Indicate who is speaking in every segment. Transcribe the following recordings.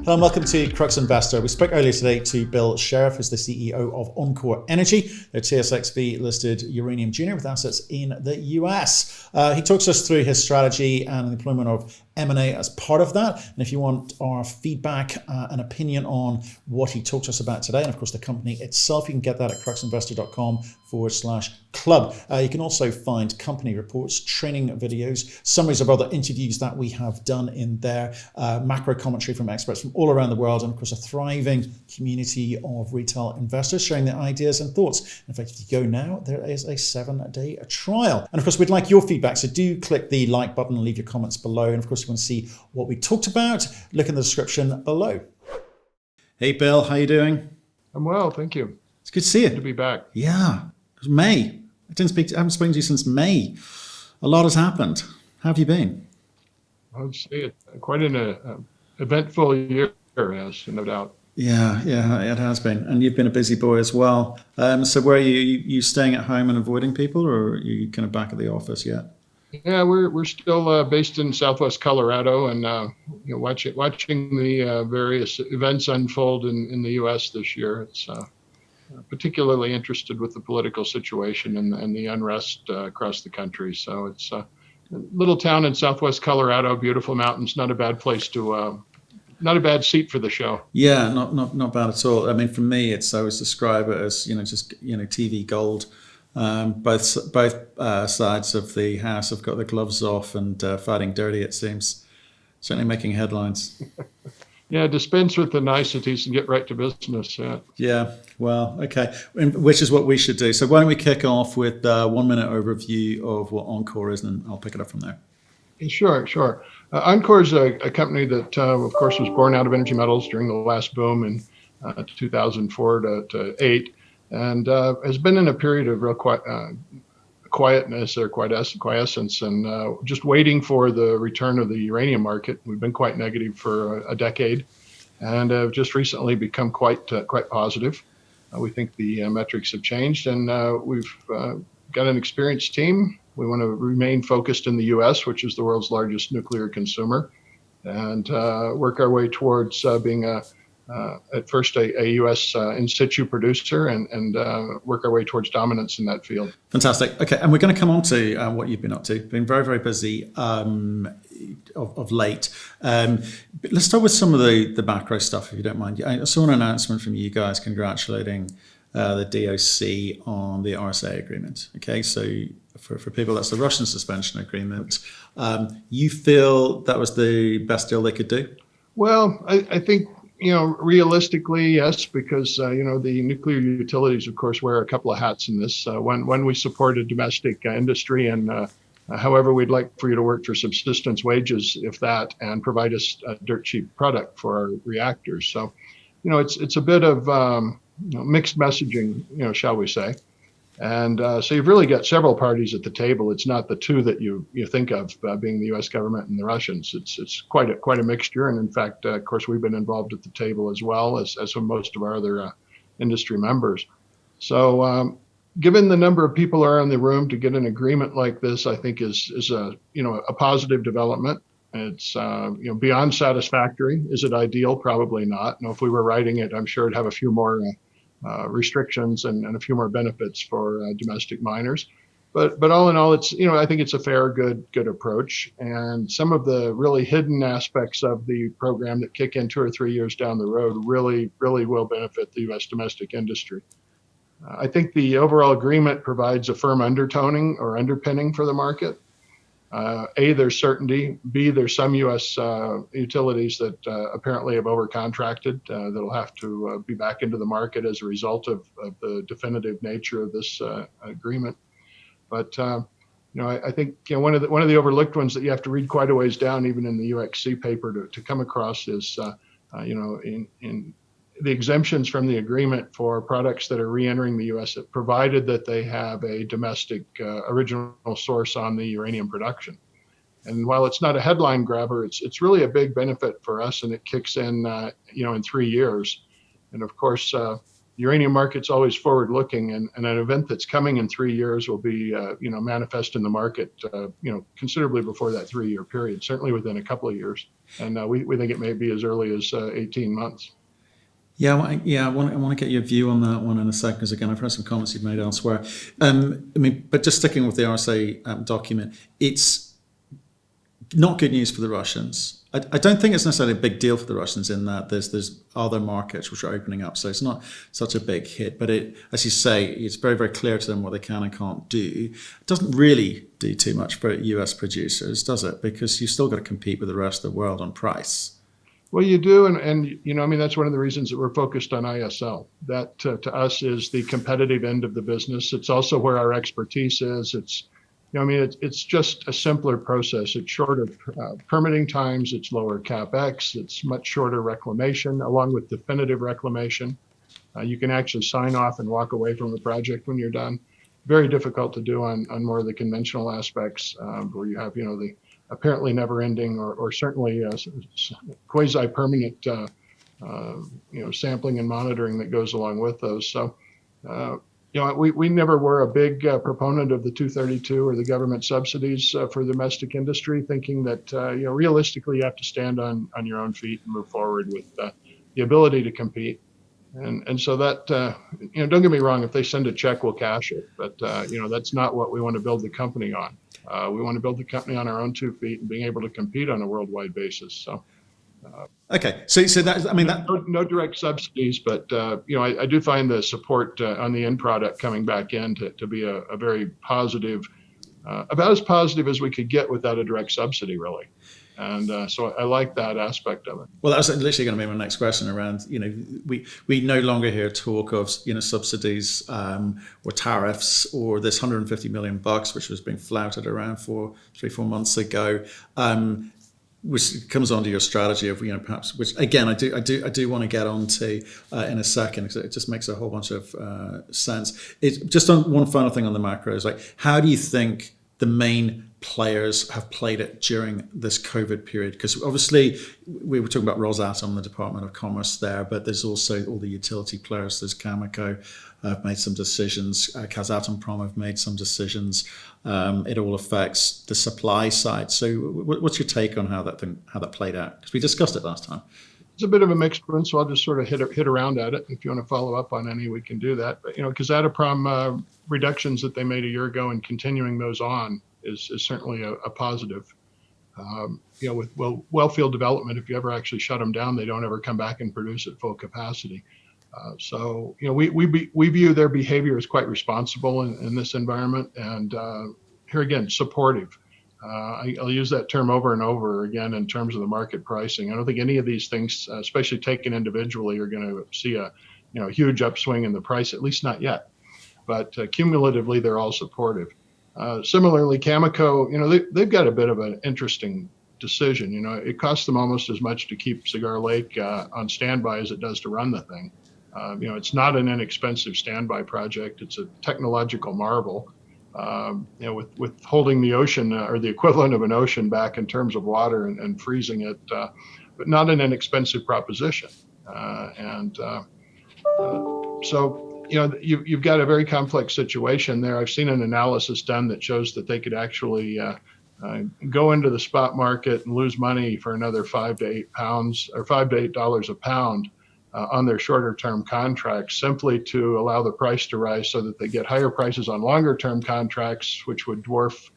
Speaker 1: Hello and welcome to Crux Investor. We spoke earlier today to Bill Sheriff, who's the CEO of enCore Energy, a TSX-V listed uranium junior with assets in the US. He talks us through his strategy and the deployment of M&A as part of that. And if you want our feedback and opinion on what he talked to us about today, and of course the company itself, you can get that at cruxinvestor.com/club. You can also find company reports, training videos, summaries of other interviews that we have done in there, macro commentary from experts from all around the world, and of course a thriving community of retail investors sharing their ideas and thoughts. In fact, if you go now, there is a 7-day trial. And of course, we'd like your feedback, so do click the like button and leave your comments below. And of course, if you want to see what we talked about, look in the description below. Hey Bill, how you doing?
Speaker 2: I'm well, thank you.
Speaker 1: It's good to see you.
Speaker 2: Good to be back.
Speaker 1: Yeah, it was May. I haven't spoken to you since May. A lot has happened. How have you been?
Speaker 2: I would say it quite an eventful year, yes, no doubt.
Speaker 1: Yeah, it has been. And you've been a busy boy as well. So where are you? You staying at home and avoiding people, or are you kind of back at the office yet?
Speaker 2: Yeah, we're still based in Southwest Colorado, and watching the various events unfold in the U.S. this year. It's particularly interested with the political situation and the unrest across the country. So it's a little town in Southwest Colorado, beautiful mountains, not a bad place to. Not a bad seat for the show.
Speaker 1: Yeah, not bad at all. I mean, for me, I always describe it as just TV gold. Both sides of the house have got their gloves off and fighting dirty. It seems certainly making headlines.
Speaker 2: Yeah, dispense with the niceties and get right to business.
Speaker 1: Yeah. Well, okay, which is what we should do. So why don't we kick off with a 1-minute overview of what enCore is, and I'll pick it up from there.
Speaker 2: Sure. enCore is a company that, of course, was born out of energy metals during the last boom in 2004 to 8, and has been in a period of real quietness or quiescence, and just waiting for the return of the uranium market. We've been quite negative for a decade, and have just recently become quite positive. We think the metrics have changed, and we've got an experienced team. We want to remain focused in the U.S., which is the world's largest nuclear consumer, and work our way towards being at first a U.S. in situ producer, and work our way towards dominance in that field.
Speaker 1: Fantastic. Okay, and we're going to come on to what you've been up to. Been very, very busy of late. But let's start with some of the macro stuff, if you don't mind. I saw an announcement from you guys congratulating the DOC on the RSA agreement. Okay, so for people, that's the Russian suspension agreement. You feel that was the best deal they could do?
Speaker 2: Well, I think, realistically, yes, because, the nuclear utilities, of course, wear a couple of hats in this. When we support a domestic industry, and however, we'd like for you to work for subsistence wages, if that, and provide us a dirt cheap product for our reactors. So, it's a bit of mixed messaging, shall we say. And so you've really got several parties at the table. It's not the two that you think of being the U.S. government and the Russians. It's quite a mixture. And in fact, of course, we've been involved at the table as well as most of our other industry members. So given the number of people are in the room, to get an agreement like this, I think is a positive development. It's beyond satisfactory. Is it ideal? Probably not. If we were writing it, I'm sure it'd have a few more restrictions and a few more benefits for domestic miners, but all in all, it's I think it's a fair, good approach. And some of the really hidden aspects of the program that kick in 2 or 3 years down the road really will benefit the U.S. domestic industry. I think the overall agreement provides a firm undertoning or underpinning for the market. A, there's certainty. B, there's some U.S. Utilities that apparently have overcontracted that'll have to be back into the market as a result of the definitive nature of this agreement. But I think one of the overlooked ones that you have to read quite a ways down, even in the UXC paper, to come across is in the exemptions from the agreement for products that are re-entering the U.S., provided that they have a domestic original source on the uranium production. And while it's not a headline grabber, it's really a big benefit for us, and it kicks in in 3 years. And of course, uranium market's always forward-looking, and an event that's coming in 3 years will be, manifest in the market, considerably before that 3-year period, certainly within a couple of years. And we think it may be as early as 18 months.
Speaker 1: Yeah, I want to get your view on that one in a second, because again, I've heard some comments you've made elsewhere. But just sticking with the RSA document, it's not good news for the Russians. I don't think it's necessarily a big deal for the Russians in that there's other markets which are opening up, so it's not such a big hit. But it, as you say, it's very, very clear to them what they can and can't do. It doesn't really do too much for US producers, does it? Because you've still got to compete with the rest of the world on price.
Speaker 2: Well, you do, and that's one of the reasons that we're focused on ISL. That to us is the competitive end of the business. It's also where our expertise is. It's just a simpler process. It's shorter permitting times. It's lower CapEx. It's much shorter reclamation, along with definitive reclamation. You can actually sign off and walk away from a project when you're done. Very difficult to do on more of the conventional aspects, where you have the apparently never-ending or certainly quasi-permanent sampling and monitoring that goes along with those. So, we never were a big proponent of the 232 or the government subsidies for the domestic industry, thinking that realistically you have to stand on your own feet and move forward with the ability to compete. And so that don't get me wrong, if they send a check, we'll cash it, but that's not what we want to build the company on. We want to build the company on our own 2 feet and being able to compete on a worldwide basis. So,
Speaker 1: okay, so that
Speaker 2: no direct subsidies, but I do find the support on the end product coming back in to be a very positive, about as positive as we could get without a direct subsidy, really. And so I like that aspect of it.
Speaker 1: Well, that was literally going to be my next question around, we no longer hear talk of, subsidies or tariffs or this $150 million, which was being flouted around for 3-4 months ago, which comes onto your strategy of, perhaps, which again, I do want to get onto in a second, because it just makes a whole bunch of sense. It's just on one final thing on the macros, like how do you think the main players have played it during this COVID period? Because obviously we were talking about Rosatom, the Department of Commerce there, but there's also all the utility players. There's Cameco have made some decisions. Kazatomprom have made some decisions. It all affects the supply side. So what's your take on how that played out? Because we discussed it last time.
Speaker 2: It's a bit of a mixed one, so I'll just sort of hit around at it. If you want to follow up on any, we can do that. But Kazatomprom reductions that they made a year ago and continuing those on is certainly a positive. With wellfield development, if you ever actually shut them down, they don't ever come back and produce at full capacity. So we view their behavior as quite responsible in this environment, and here again, supportive. I'll use that term over and over again in terms of the market pricing. I don't think any of these things, especially taken individually, are going to see a huge upswing in the price, at least not yet. But cumulatively, they're all supportive. Similarly, Cameco, they've got a bit of an interesting decision. It costs them almost as much to keep Cigar Lake on standby as it does to run the thing. It's not an inexpensive standby project. It's a technological marvel. With holding the ocean or the equivalent of an ocean back in terms of water and freezing it, but not an inexpensive proposition. So you've got a very complex situation there. I've seen an analysis done that shows that they could actually go into the spot market and lose money for another $5 to $8 a pound on their shorter term contracts, simply to allow the price to rise so that they get higher prices on longer term contracts, which would dwarf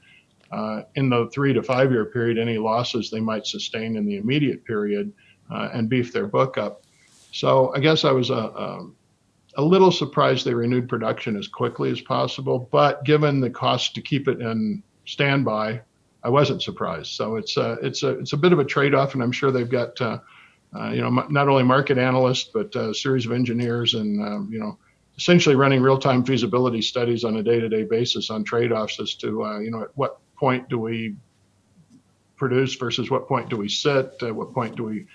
Speaker 2: in the 3 to 5 year period any losses they might sustain in the immediate period, and beef their book up. So I guess I was a little surprised they renewed production as quickly as possible, but given the cost to keep it in standby, I wasn't surprised. So it's a bit of a trade-off, and I'm sure they've got not only market analysts but a series of engineers and essentially running real-time feasibility studies on a day-to-day basis on trade-offs as to at what point do we produce versus what point do we sit, at what point do we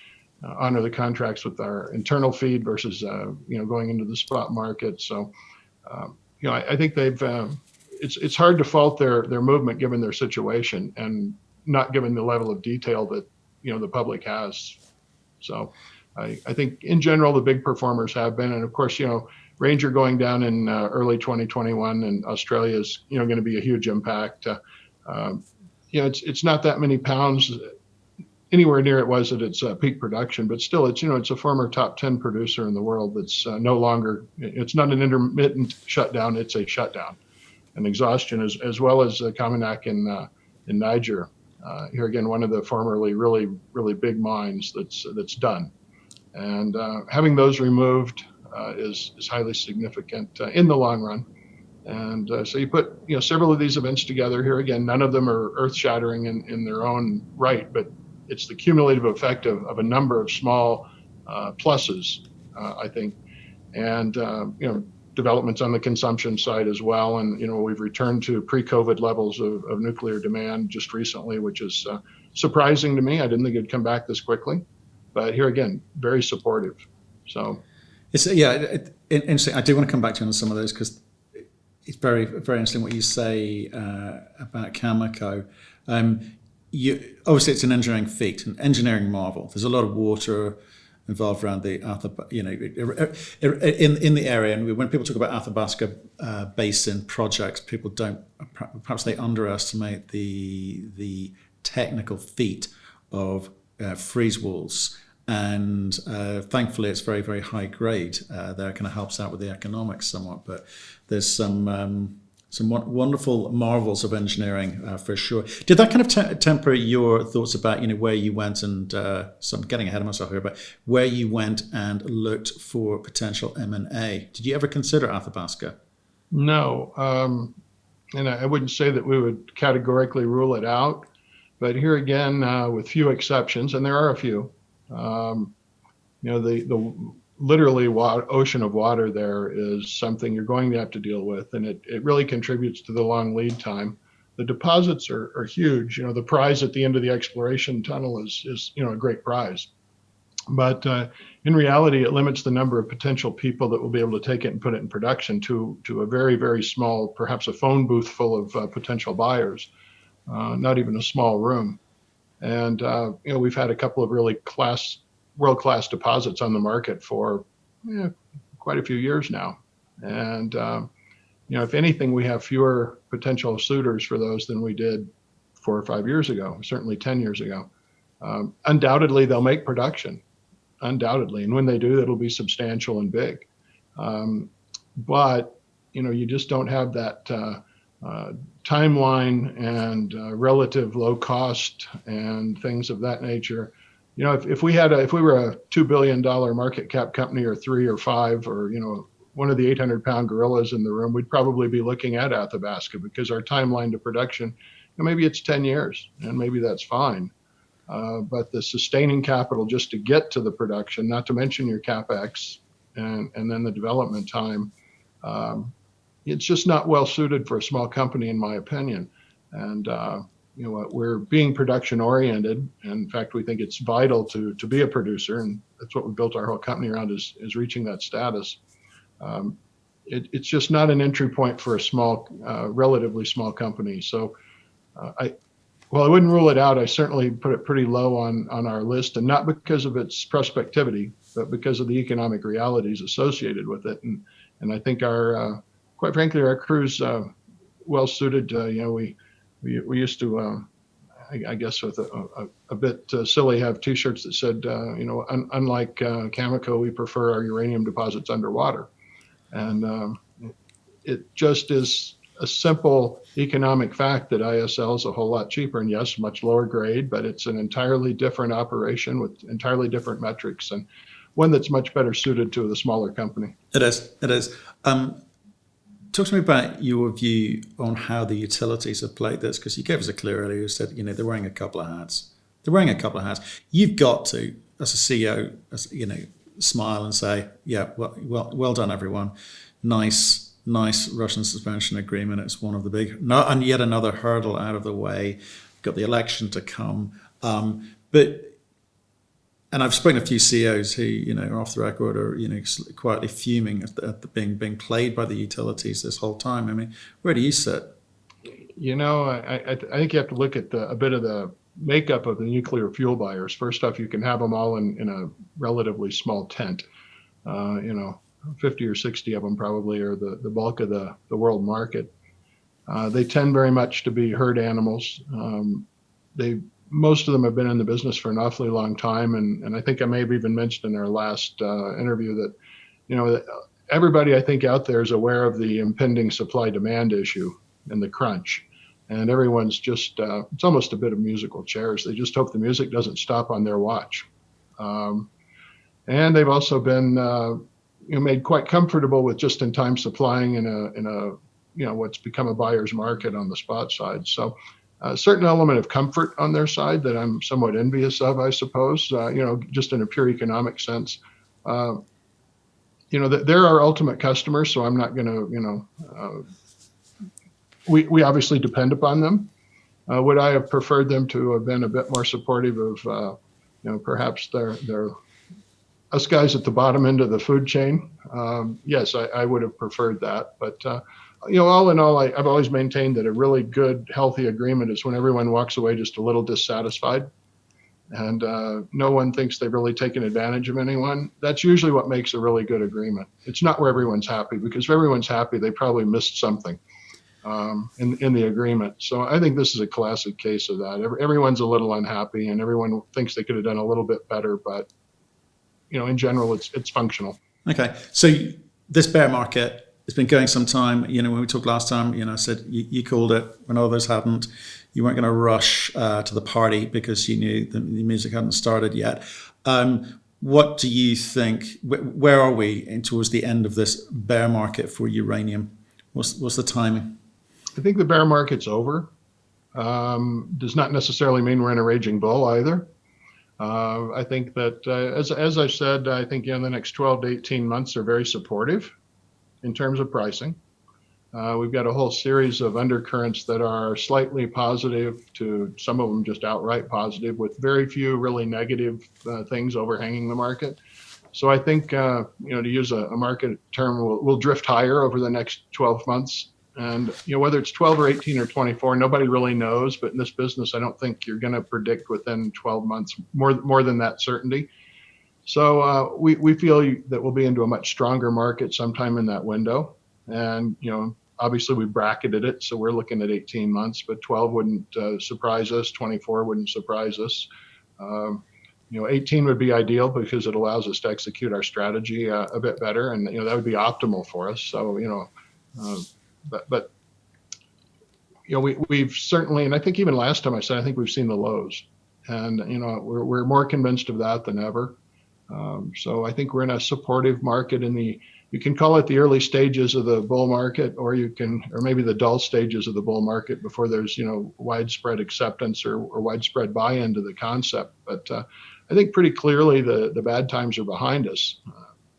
Speaker 2: honor the contracts with our internal feed versus going into the spot market. So I think they've it's hard to fault their movement given their situation and not given the level of detail that the public has. So I think in general the big performers have been, and of course Ranger going down in early 2021, and Australia is going to be a huge impact. It's not that many pounds anywhere near it was at its peak production, but still, it's a former top 10 producer in the world that's no longer. It's not an intermittent shutdown; it's a shutdown, and exhaustion as well as Kaminak in Niger. Here again, one of the formerly really big mines that's done, and having those removed is highly significant in the long run. And so you put several of these events together. Here again, none of them are earth-shattering in their own right, but it's the cumulative effect of a number of small pluses, I think, and developments on the consumption side as well. And we've returned to pre-COVID levels of nuclear demand just recently, which is surprising to me. I didn't think it'd come back this quickly, but here again, very supportive. So
Speaker 1: it's interesting. I do want to come back to you on some of those because it's very very interesting what you say about Cameco. Obviously, it's an engineering feat, an engineering marvel. There's a lot of water involved around the in the area. And when people talk about Athabasca Basin projects, people perhaps they underestimate the technical feat of freeze walls. And thankfully, it's very very high grade. There kind of helps out with the economics somewhat, but there's some wonderful marvels of engineering for sure. Did that kind of temper your thoughts about where you went and so I'm getting ahead of myself here, but where you went and looked for potential M&A? Did you ever consider Athabasca?
Speaker 2: No, and I wouldn't say that we would categorically rule it out, but here again, with few exceptions, and there are a few, the literally ocean of water there is something you're going to have to deal with, and it really contributes to the long lead time. The deposits are huge. The prize at the end of the exploration tunnel is a great prize, but in reality, it limits the number of potential people that will be able to take it and put it in production to a very very small, perhaps a phone booth full of potential buyers, not even a small room. And we've had a couple of really world-class deposits on the market for quite a few years now. And, if anything, we have fewer potential suitors for those than we did 4 or 5 years ago, certainly 10 years ago. Undoubtedly, they'll make production, undoubtedly. And when they do, it'll be substantial and big. But, you just don't have that timeline and relative low cost and things of that nature. If we were a $2 billion market cap company or 3 or 5 or, one of the 800-pound gorillas in the room, we'd probably be looking at Athabasca because our timeline to production, maybe it's 10 years and maybe that's fine. But the sustaining capital just to get to the production, not to mention your CapEx and then the development time, it's just not well suited for a small company, in my opinion. And, we're being production oriented. And in fact, we think it's vital to be a producer. And that's what we built our whole company around is reaching that status. It's just not an entry point for a relatively small company. So I wouldn't rule it out. I certainly put it pretty low on our list, and not because of its prospectivity, but because of the economic realities associated with it. And I think quite frankly, our crew's well suited. We used to, I guess, with a bit silly, have T-shirts that said, unlike Cameco, we prefer our uranium deposits underwater. And it just is a simple economic fact that ISL is a whole lot cheaper, and yes, much lower grade, but it's an entirely different operation with entirely different metrics, and one that's much better suited to the smaller company.
Speaker 1: It is. Talk to me about your view on how the utilities have played this, because you gave us a clue earlier. You said, they're wearing a couple of hats. You've got to, as a CEO, smile and say, yeah, well done, everyone. Nice Russian suspension agreement. It's one of the big, and yet another hurdle out of the way. Got the election to come. And I've spoken to a few CEOs who, are off the record or, quietly fuming at being played by the utilities this whole time. I mean, where do you sit?
Speaker 2: I think you have to look at a bit of the makeup of the nuclear fuel buyers. First off, you can have them all in a relatively small tent. 50 or 60 of them probably are the bulk of the world market. They tend very much to be herd animals. Most of them have been in the business for an awfully long time, and I think I may have even mentioned in our last interview that, everybody I think out there is aware of the impending supply-demand issue and the crunch, and everyone's just it's almost a bit of musical chairs. They just hope the music doesn't stop on their watch, and they've also been made quite comfortable with just-in-time supplying in a what's become a buyer's market on the spot side. So a certain element of comfort on their side that I'm somewhat envious of, I suppose, just in a pure economic sense. They're our ultimate customers, so I'm not going to, we obviously depend upon them. Would I have preferred them to have been a bit more supportive of, perhaps they're us guys at the bottom end of the food chain? Yes, I would have preferred that. But, all in all, I've always maintained that a really good, healthy agreement is when everyone walks away just a little dissatisfied and no one thinks they've really taken advantage of anyone. That's usually what makes a really good agreement. It's not where everyone's happy, because if everyone's happy, they probably missed something in the agreement. So I think this is a classic case of that. Everyone's a little unhappy and everyone thinks they could have done a little bit better, but in general, it's functional.
Speaker 1: Okay. So this bear market, it's been going some time. When we talked last time, I said you called it when others hadn't. You weren't going to rush to the party because you knew the music hadn't started yet. What do you think? Where are we towards the end of this bear market for uranium? What's the timing?
Speaker 2: I think the bear market's over. Does not necessarily mean we're in a raging bull either. I think that, as I said, I think the next 12 to 18 months are very supportive in terms of pricing. We've got a whole series of undercurrents that are slightly positive to some of them just outright positive, with very few really negative things overhanging the market. So I think, to use a market term, we'll drift higher over the next 12 months. And, whether it's 12 or 18 or 24, nobody really knows. But in this business, I don't think you're going to predict within 12 months more than that certainty. So we feel that we'll be into a much stronger market sometime in that window. And, obviously we bracketed it, so we're looking at 18 months, but 12 wouldn't surprise us. 24 wouldn't surprise us. 18 would be ideal because it allows us to execute our strategy a bit better. And, that would be optimal for us. So, but we've certainly, and I think even last time I said, I think we've seen the lows, and, we're more convinced of that than ever. So I think we're in a supportive market you can call it the early stages of the bull market, or maybe the dull stages of the bull market before there's, widespread acceptance or widespread buy-in to the concept. But I think pretty clearly the bad times are behind us,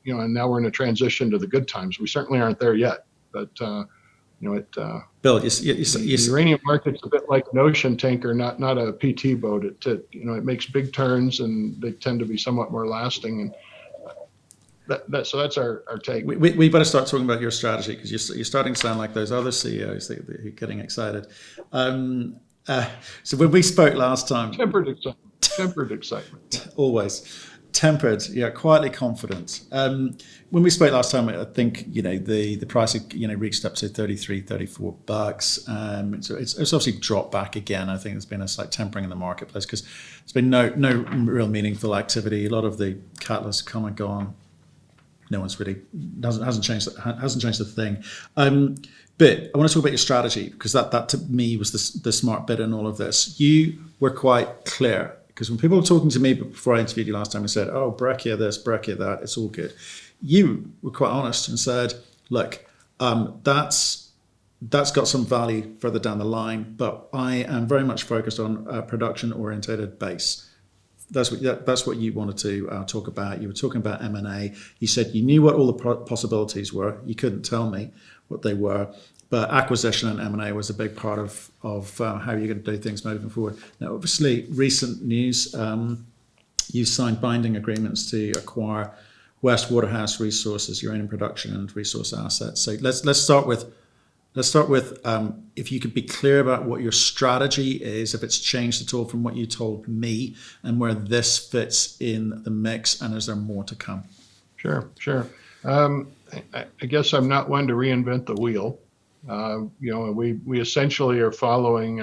Speaker 2: and now we're in a transition to the good times. We certainly aren't there yet, but
Speaker 1: Bill,
Speaker 2: the uranium market's a bit like an ocean tanker, not a PT boat. It makes big turns and they tend to be somewhat more lasting. And so that's our take.
Speaker 1: We better start talking about your strategy, because you're starting to sound like those other CEOs that are getting excited. So when we spoke last time,
Speaker 2: tempered excitement.
Speaker 1: Always. Tempered, quietly confident. When we spoke last time, I think the price reached up to $33-34. So it's obviously dropped back again. I think there's been a slight tempering in the marketplace because there's been no real meaningful activity. A lot of the catalysts have come and gone. No one's really hasn't changed the thing. But I want to talk about your strategy, because that to me was the smart bit in all of this. You were quite clear. Because when people were talking to me before I interviewed you last time and said, oh, breccia this, breccia that, it's all good. You were quite honest and said, look, that's got some value further down the line, but I am very much focused on a production-orientated base. That's what you wanted to talk about. You were talking about M&A. You said you knew what all the possibilities were. You couldn't tell me what they were. But acquisition and M&A was a big part of how you're going to do things moving forward. Now, obviously, recent news, you signed binding agreements to acquire West Waterhouse Resources, uranium production and resource assets. So let's start with if you could be clear about what your strategy is, if it's changed at all from what you told me, and where this fits in the mix, and is there more to come?
Speaker 2: Sure. I guess I'm not one to reinvent the wheel. We essentially are following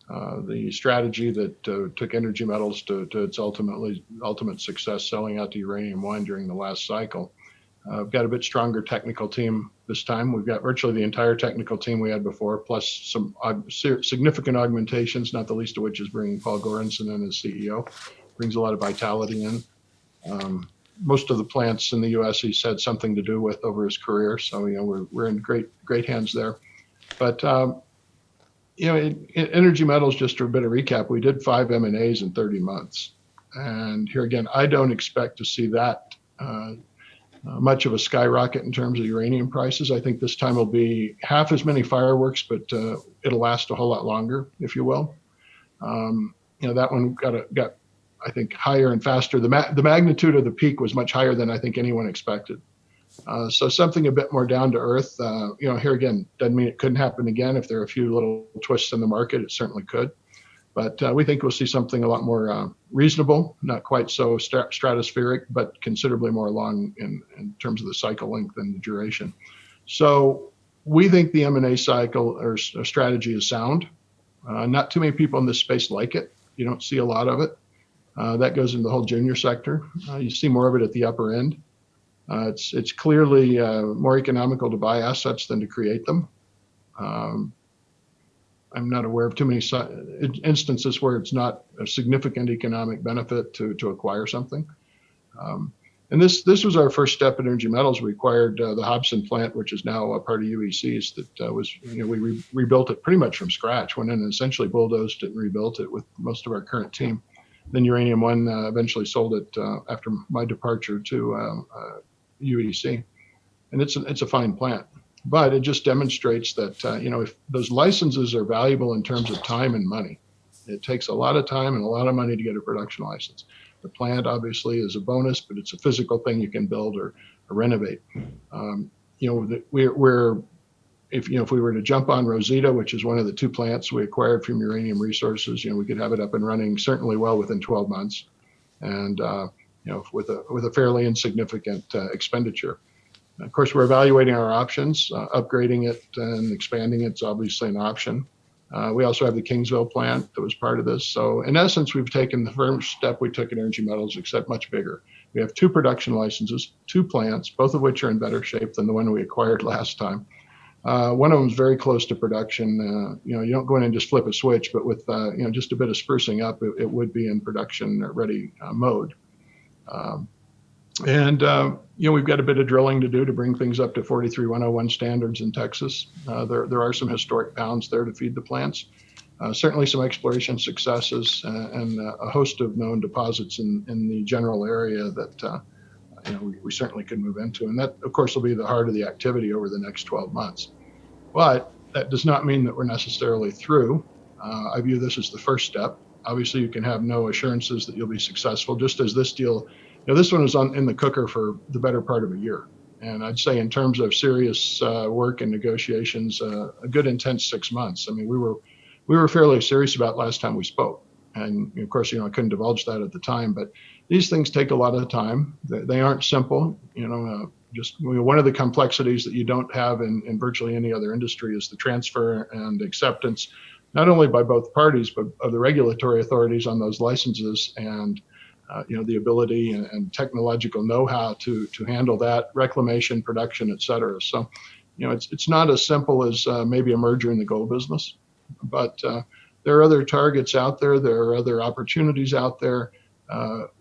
Speaker 2: the strategy that took Energy Metals to its ultimate success, selling out to Uranium One during the last cycle. We've got a bit stronger technical team this time. We've got virtually the entire technical team we had before, plus some significant augmentations, not the least of which is bringing Paul Goranson in as CEO. Brings a lot of vitality in. Most of the plants in the U.S. he's had something to do with over his career, so we're in great hands there. But Energy Metals, just for a bit of recap, we did 5 M&As in 30 months, and here again, I don't expect to see that much of a skyrocket in terms of uranium prices. I think this time will be half as many fireworks, but it'll last a whole lot longer, if you will. That one got I think higher and faster. The magnitude of the peak was much higher than I think anyone expected. So something a bit more down to earth. Here again, doesn't mean it couldn't happen again. If there are a few little twists in the market, it certainly could. But we think we'll see something a lot more reasonable, not quite so stratospheric, but considerably more along in terms of the cycle length and the duration. So we think the M&A cycle or strategy is sound. Not too many people in this space like it. You don't see a lot of it. That goes into the whole junior sector. You see more of it at the upper end. It's clearly more economical to buy assets than to create them. I'm not aware of too many instances where it's not a significant economic benefit to acquire something. And this was our first step in Energy Metals. We acquired the Hobson plant, which is now a part of UEC's. That was we rebuilt it pretty much from scratch. Went in and essentially bulldozed it and rebuilt it with most of our current team. Then Uranium One eventually sold it after my departure to UEC, and it's a fine plant. But it just demonstrates that if those licenses are valuable in terms of time and money, it takes a lot of time and a lot of money to get a production license. The plant obviously is a bonus, but it's a physical thing you can build or renovate. If we were to jump on Rosita, which is one of the 2 plants we acquired from Uranium Resources, we could have it up and running certainly well within 12 months, and with a fairly insignificant expenditure. Of course, we're evaluating our options. Upgrading it and expanding it's obviously an option. We also have the Kingsville plant that was part of this. So in essence, we've taken the first step we took in Energy Metals, except much bigger. We have 2 production licenses, 2 plants, both of which are in better shape than the one we acquired last time. One of them is very close to production. You don't go in and just flip a switch, but with just a bit of sprucing up, it would be in production ready mode. We've got a bit of drilling to do to bring things up to 43101 standards in Texas. There are some historic pounds there to feed the plants. Certainly some exploration successes and a host of known deposits in the general area that we certainly could move into. And that, of course, will be the heart of the activity over the next 12 months. But that does not mean that we're necessarily through. I view this as the first step. Obviously, you can have no assurances that you'll be successful, just as this deal. This one was in the cooker for the better part of a year. And I'd say in terms of serious work and negotiations, a good intense 6 months. I mean, we were fairly serious about last time we spoke. And of course, I couldn't divulge that at the time, but these things take a lot of time. They aren't simple. One of the complexities that you don't have in virtually any other industry is the transfer and acceptance, not only by both parties, but of the regulatory authorities on those licenses and the ability and technological know-how to handle that, reclamation, production, et cetera. So, it's not as simple as maybe a merger in the gold business, but there are other targets out there. There are other opportunities out there.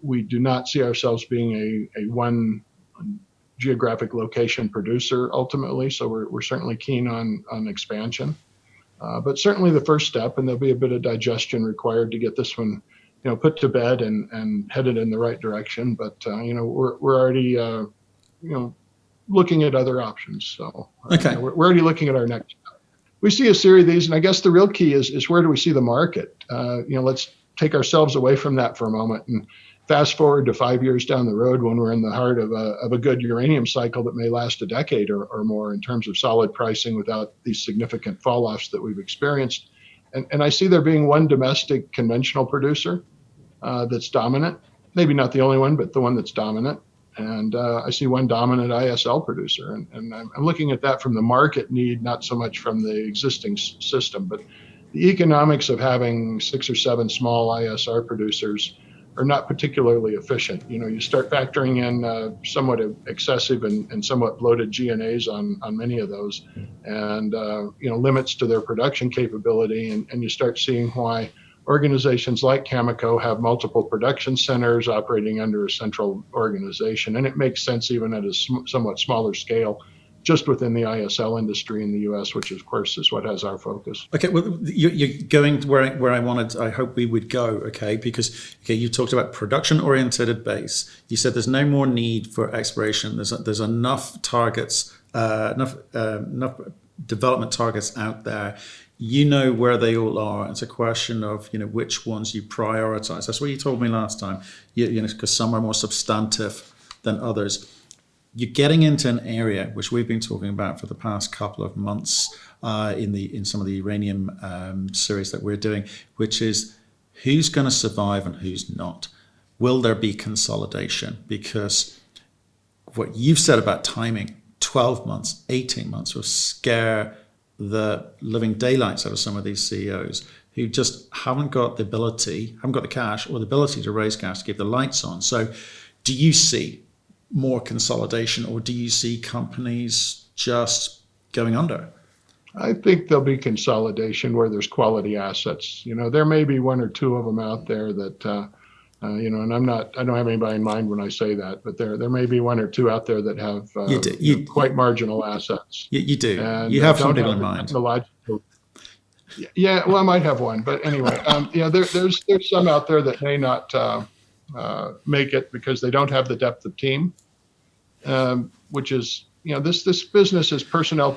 Speaker 2: We do not see ourselves being a one geographic location producer ultimately. So we're certainly keen on expansion, but certainly the first step, and there'll be a bit of digestion required to get this one put to bed and headed in the right direction. But we're already looking at other options. So
Speaker 1: okay,
Speaker 2: we're already looking at our next. We see a series of these, and I guess the real key is where do we see the market? Let's take ourselves away from that for a moment and fast forward to 5 years down the road when we're in the heart of a good uranium cycle that may last a decade or more in terms of solid pricing without these significant fall-offs that we've experienced. And I see there being one domestic conventional producer that's dominant, maybe not the only one, but the one that's dominant. And I see one dominant ISL producer. And I'm looking at that from the market need, not so much from the existing system. But the economics of having 6 or 7 small ISR producers are not particularly efficient. You start factoring in somewhat excessive and somewhat bloated G&As on many of those, and limits to their production capability, and you start seeing why organizations like Cameco have multiple production centers operating under a central organization, and it makes sense even at a somewhat smaller scale, just within the ISL industry in the U.S., which of course is what has our focus.
Speaker 1: Okay, well, you're going to where I wanted. I hope we would go. Okay, because you talked about production-oriented base. You said there's no more need for exploration. There's enough targets, enough development targets out there. You know where they all are. It's a question of which ones you prioritize. That's what you told me last time. Because some are more substantive than others. You're getting into an area which we've been talking about for the past couple of months in some of the uranium series that we're doing, which is who's going to survive and who's not. Will there be consolidation? Because what you've said about timing, 12 months, 18 months, will scare the living daylights out of some of these CEOs who just haven't got the cash or the ability to raise cash to keep the lights on. So do you see more consolidation, or do you see companies just going under?
Speaker 2: I think there'll be consolidation where there's quality assets. There may be 1 or 2 of them out there that, and I don't have anybody in mind when I say that, but there may be 1 or 2 out there that have quite marginal assets.
Speaker 1: You do.
Speaker 2: And
Speaker 1: you have some people in mind.
Speaker 2: Yeah, well, I might have one, but anyway, there's some out there that may not make it because they don't have the depth of team, which is, this business is personnel,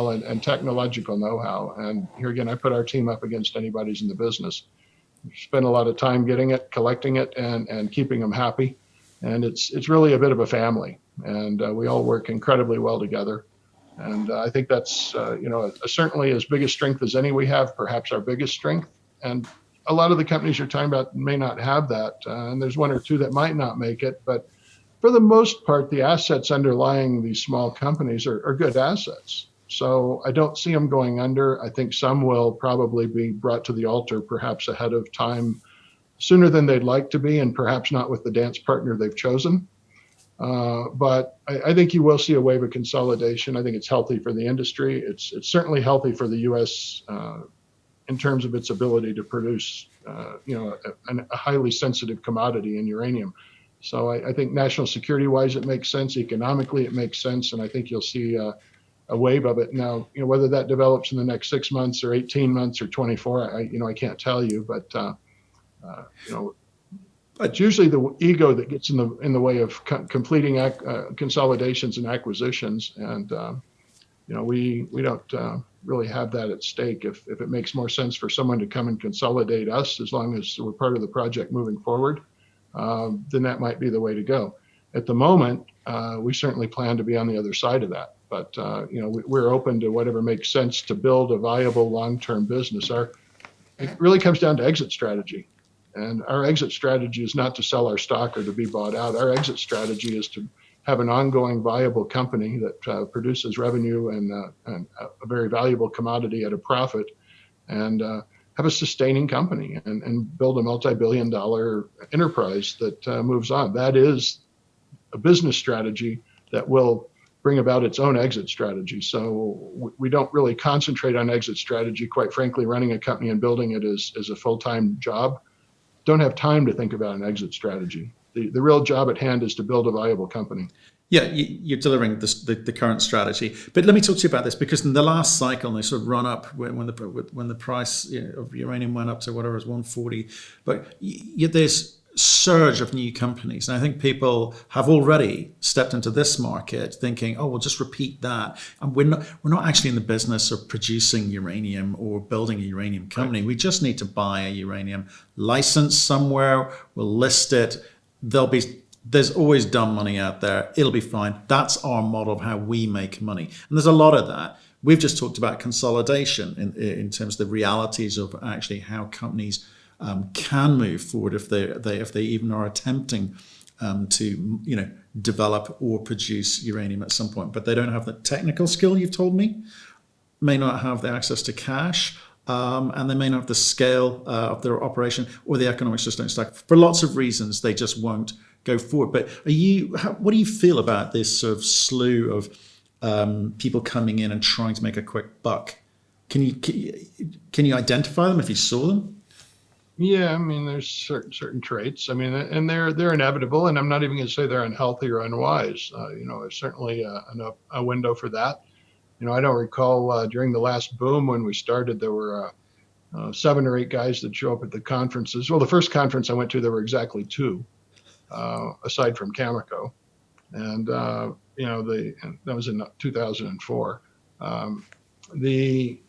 Speaker 2: and technological know-how. And here again, I put our team up against anybody's in the business. We spend a lot of time getting it, collecting it, and keeping them happy. And it's really a bit of a family, and we all work incredibly well together. And I think that's certainly as big a strength as any we have, perhaps our biggest strength. And a lot of the companies you're talking about may not have that, and there's 1 or 2 that might not make it. But for the most part, the assets underlying these small companies are good assets. So I don't see them going under. I think some will probably be brought to the altar perhaps ahead of time, sooner than they'd like to be, and perhaps not with the dance partner they've chosen. But I think you will see a wave of consolidation. I think it's healthy for the industry. It's certainly healthy for the U.S. In terms of its ability to produce, a highly sensitive commodity in uranium. So I think national security-wise, it makes sense. Economically, it makes sense, and I think you'll see a wave of it. Now, whether that develops in the next 6 months or 18 months or 24, I can't tell you, but it's usually the ego that gets in the way of completing consolidations and acquisitions, and we don't really have that at stake. If it makes more sense for someone to come and consolidate us, as long as we're part of the project moving forward, then that might be the way to go. At the moment, we certainly plan to be on the other side of that, but we're open to whatever makes sense to build a viable long-term business. It really comes down to exit strategy. And our exit strategy is not to sell our stock or to be bought out. Our exit strategy is to have an ongoing viable company that produces revenue and a very valuable commodity at a profit, and have a sustaining company and build a multi-billion-dollar enterprise that moves on. That is a business strategy that will bring about its own exit strategy. So we don't really concentrate on exit strategy. Quite frankly, running a company and building it is a full-time job. Don't have time to think about an exit strategy. The real job at hand is to build a viable company.
Speaker 1: Yeah, you're delivering the current strategy. But let me talk to you about this, because in the last cycle, they sort of run up when the price of uranium went up to whatever it was, 140. But there's surge of new companies, and I think people have already stepped into this market thinking, oh, we'll just repeat that. And we're not actually in the business of producing uranium or building a uranium company. Right. We just need to buy a uranium license somewhere. We'll list it. There's always dumb money out there. It'll be fine. That's our model of how we make money. And there's a lot of that. We've just talked about consolidation in terms of the realities of actually how companies can move forward if they even are attempting to develop or produce uranium at some point, but they don't have the technical skill. You've told me, may not have the access to cash. And they may not have the scale of their operation, or the economics just don't stack. For lots of reasons, they just won't go forward. But what do you feel about this sort of slew of people coming in and trying to make a quick buck? Can you identify them if you saw them?
Speaker 2: Yeah, I mean, there's certain traits. I mean, and they're inevitable, and I'm not even going to say they're unhealthy or unwise. There's certainly a window for that. I don't recall during the last boom when we started, there were 7 or 8 guys that show up at the conferences. Well, the first conference I went to, there were exactly 2, aside from Cameco, and that was in 2004. The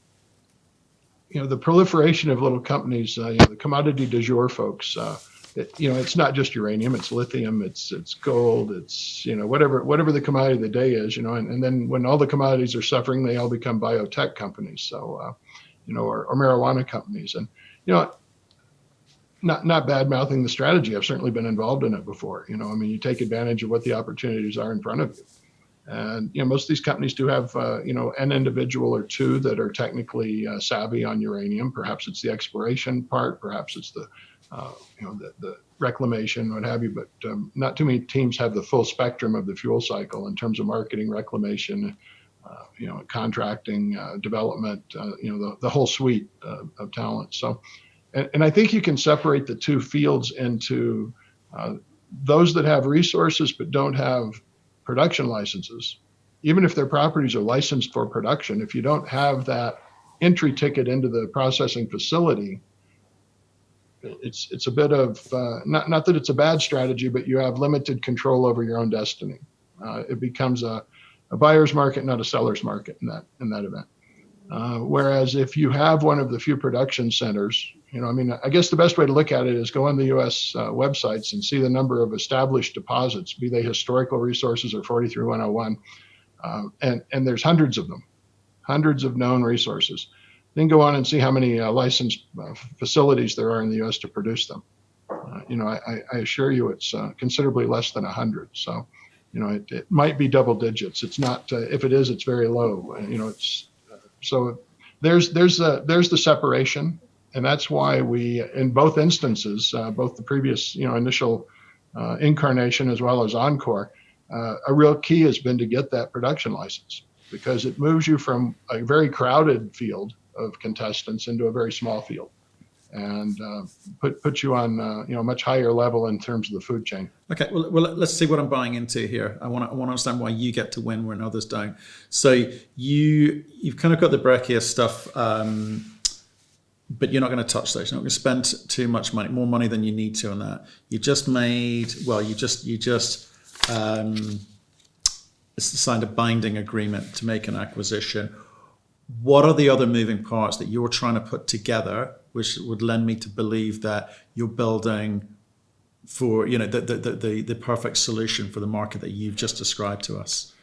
Speaker 2: proliferation of little companies, the commodity du jour folks. It's not just uranium, it's lithium, it's gold, it's, whatever the commodity of the day is, and then when all the commodities are suffering, they all become biotech companies. So, or marijuana companies. And, not bad mouthing the strategy. I've certainly been involved in it before. You take advantage of what the opportunities are in front of you. And, most of these companies do have, an individual or 2 that are technically savvy on uranium. Perhaps it's the exploration part, perhaps it's the reclamation, what have you, but not too many teams have the full spectrum of the fuel cycle in terms of marketing, reclamation, contracting, development, the whole suite of talent. So, and I think you can separate the 2 fields into those that have resources but don't have production licenses. Even if their properties are licensed for production, if you don't have that entry ticket into the processing facility, it's a bit of not that it's a bad strategy, but you have limited control over your own destiny. It becomes a buyer's market, not a seller's market in that event. Whereas if you have one of the few production centers, I guess the best way to look at it is go on the U.S. websites and see the number of established deposits, be they historical resources or 43-101, and there's hundreds of them, hundreds of known resources. Then go on and see how many licensed facilities there are in the U.S. to produce them. I assure you it's considerably less than 100. So, it might be double digits. It's not. If it is, it's very low. So there's the separation, and that's why we, in both instances, both the previous initial incarnation as well as enCore, a real key has been to get that production license, because it moves you from a very crowded field of contestants into a very small field, and put you on a much higher level in terms of the food chain.
Speaker 1: Okay, well, let's see what I'm buying into here. I want to understand why you get to win when others don't. So you've kind of got the Breccia stuff, but you're not going to touch those. You're not going to spend too much money, more money than you need to on that. You just signed a binding agreement to make an acquisition. What are the other moving parts that you're trying to put together, which would lend me to believe that you're building for the perfect solution for the market that you've just described to us?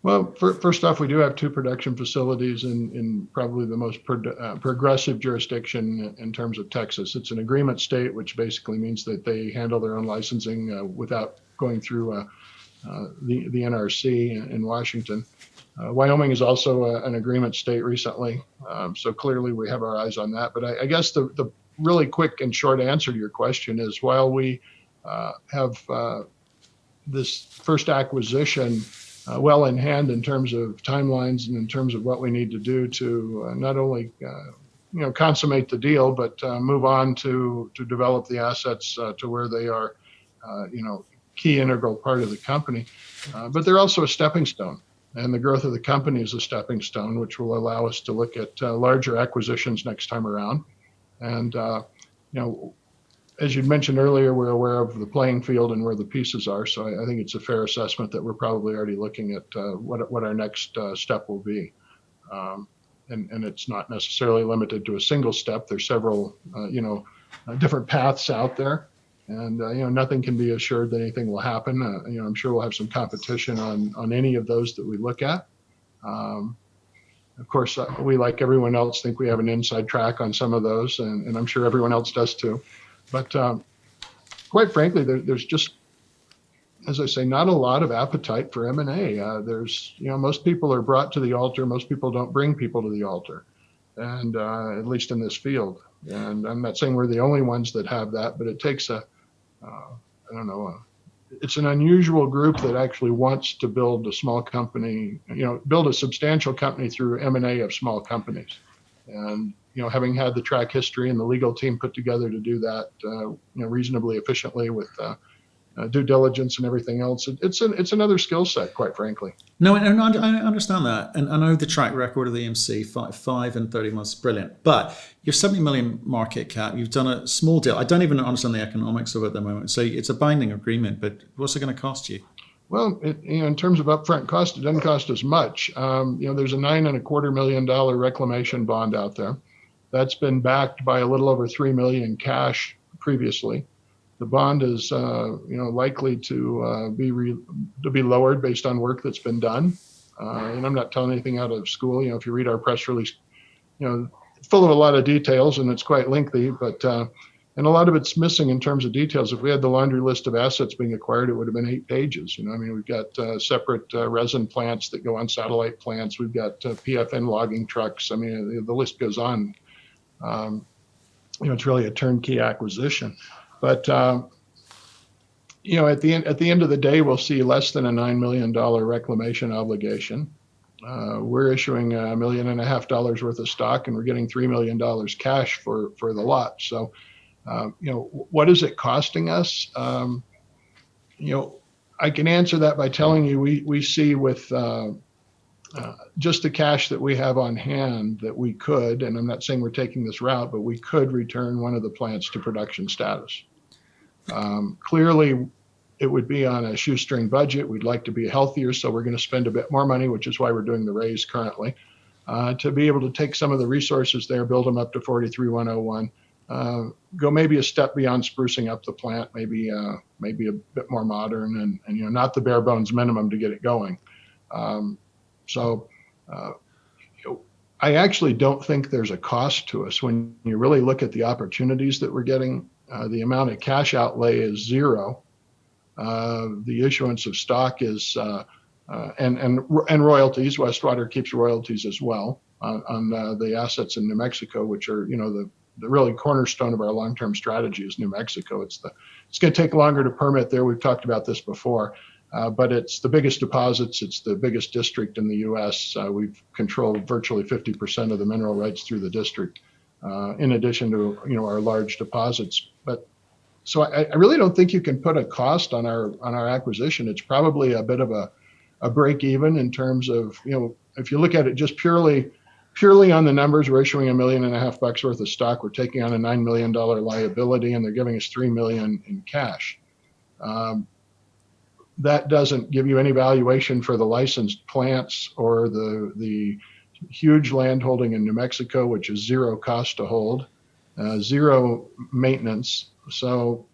Speaker 2: Well, first off, we do have 2 production facilities in probably the most progressive jurisdiction in terms of Texas. It's an agreement state, which basically means that they handle their own licensing without going through the NRC in Washington. Wyoming is also an agreement state recently, so clearly we have our eyes on that. But I guess the really quick and short answer to your question is, while we have this first acquisition well in hand in terms of timelines and in terms of what we need to do to not only consummate the deal, but move on to develop the assets to where they are key integral part of the company, but they're also a stepping stone. And the growth of the company is a stepping stone, which will allow us to look at larger acquisitions next time around. And, as you mentioned earlier, we're aware of the playing field and where the pieces are. So I think it's a fair assessment that we're probably already looking at what our next step will be. And it's not necessarily limited to a single step. There's several, different paths out there. And, nothing can be assured that anything will happen. I'm sure we'll have some competition on any of those that we look at. Of course, we, like everyone else, think we have an inside track on some of those, and I'm sure everyone else does too. But quite frankly, there's just as I say, not a lot of appetite for M&A. There's, most people are brought to the altar. Most people don't bring people to the altar, and at least in this field. And I'm not saying we're the only ones that have that, but it takes it's an unusual group that actually wants to build a small company, build a substantial company through M&A of small companies. And, having had the track history and the legal team put together to do that, reasonably efficiently with due diligence and everything else, it's another skill set, quite frankly.
Speaker 1: No, and I understand that, and I know the track record of the EMC, 5 and 30 months, brilliant. But you're 70 million market cap. You've done a small deal. I don't even understand the economics of it at the moment. So it's a binding agreement, but what's it going to cost you?
Speaker 2: Well, in terms of upfront cost, it doesn't cost as much. There's a $9.25 million reclamation bond out there that's been backed by a little over $3 million cash previously. The bond is, likely to be lowered based on work that's been done. And I'm not telling anything out of school. If you read our press release, it's full of a lot of details and it's quite lengthy, but and a lot of it's missing in terms of details. If we had the laundry list of assets being acquired, it would have been 8 pages. We've got separate resin plants that go on satellite plants. We've got PFN logging trucks. The list goes on. It's really a turnkey acquisition. But at the end of the day, we'll see less than a $9 million reclamation obligation. We're issuing $1.5 million worth of stock, and we're getting $3 million cash for the lot. So, what is it costing us? I can answer that by telling you we see with just the cash that we have on hand that we could, and I'm not saying we're taking this route, but we could return one of the plants to production status. Clearly, it would be on a shoestring budget. We'd like to be healthier, so we're going to spend a bit more money, which is why we're doing the raise currently, to be able to take some of the resources there, build them up to 43-101, go maybe a step beyond sprucing up the plant, maybe a bit more modern, and not the bare bones minimum to get it going. I actually don't think there's a cost to us when you really look at the opportunities that we're getting. The amount of cash outlay is zero. The issuance of stock is and royalties. Westwater keeps royalties as well on the assets in New Mexico, which are the really cornerstone of our long-term strategy is New Mexico. It's going to take longer to permit there. We've talked about this before, but it's the biggest deposits. It's the biggest district in the U.S. We've controlled virtually 50% of the mineral rights through the district, in addition to our large deposits. But so I really don't think you can put a cost on our acquisition. It's probably a bit of a break even in terms of if you look at it just purely on the numbers, we're issuing $1.5 million worth of stock. We're taking on a $9 million liability, and they're giving us $3 million in cash. That doesn't give you any valuation for the licensed plants or the huge land holding in New Mexico, which is zero cost to hold, zero maintenance. So,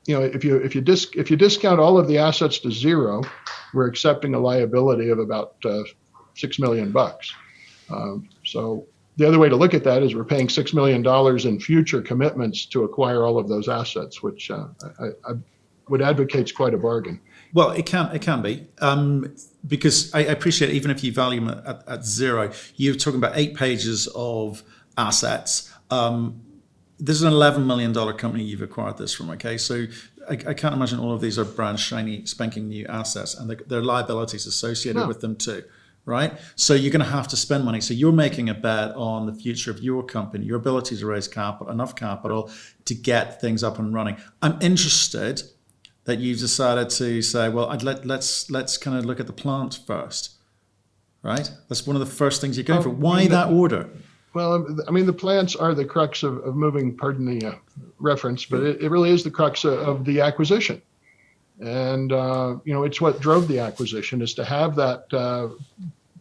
Speaker 2: if you discount all of the assets to zero, we're accepting a liability of about $6 million. So the other way to look at that is we're paying $6 million in future commitments to acquire all of those assets, which I would advocate is quite a bargain.
Speaker 1: Well, it can be, because I appreciate even if you value them at zero, you're talking about 8 pages of assets. This is an $11 million company you've acquired this from, okay? So I can't imagine all of these are brand shiny, spanking new assets, and there are liabilities associated with them too, right? So you're going to have to spend money. So you're making a bet on the future of your company, your ability to raise enough capital to get things up and running. I'm interested that you've decided to say, well, let's kind of look at the plant first, right? That's one of the first things you're going for. Why that order?
Speaker 2: Well, the plants are the crux of moving, pardon the reference, but it really is the crux of the acquisition. And, it's what drove the acquisition is to have that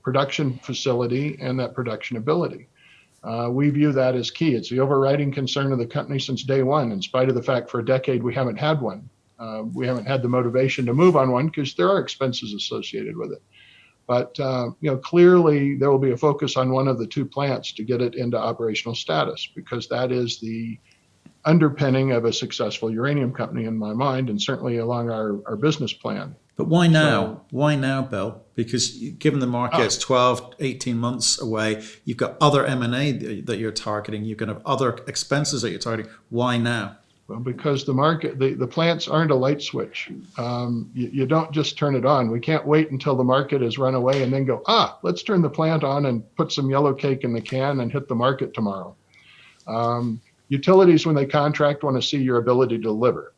Speaker 2: production facility and that production ability. We view that as key. It's the overriding concern of the company since day one, in spite of the fact for a decade we haven't had one. We haven't had the motivation to move on one because there are expenses associated with it. But, clearly there will be a focus on one of the 2 plants to get it into operational status, because that is the underpinning of a successful uranium company in my mind, and certainly along our business plan.
Speaker 1: But why now? Why now, Bill? Because given the market's 12, 18 months away, you've got other M&A that you're targeting, you're going to have other expenses that you're targeting. Why now?
Speaker 2: Well, because the market, the plants aren't a light switch. You don't just turn it on. We can't wait until the market has run away and then go, let's turn the plant on and put some yellow cake in the can and hit the market tomorrow. Utilities, when they contract, want to see your ability to deliver.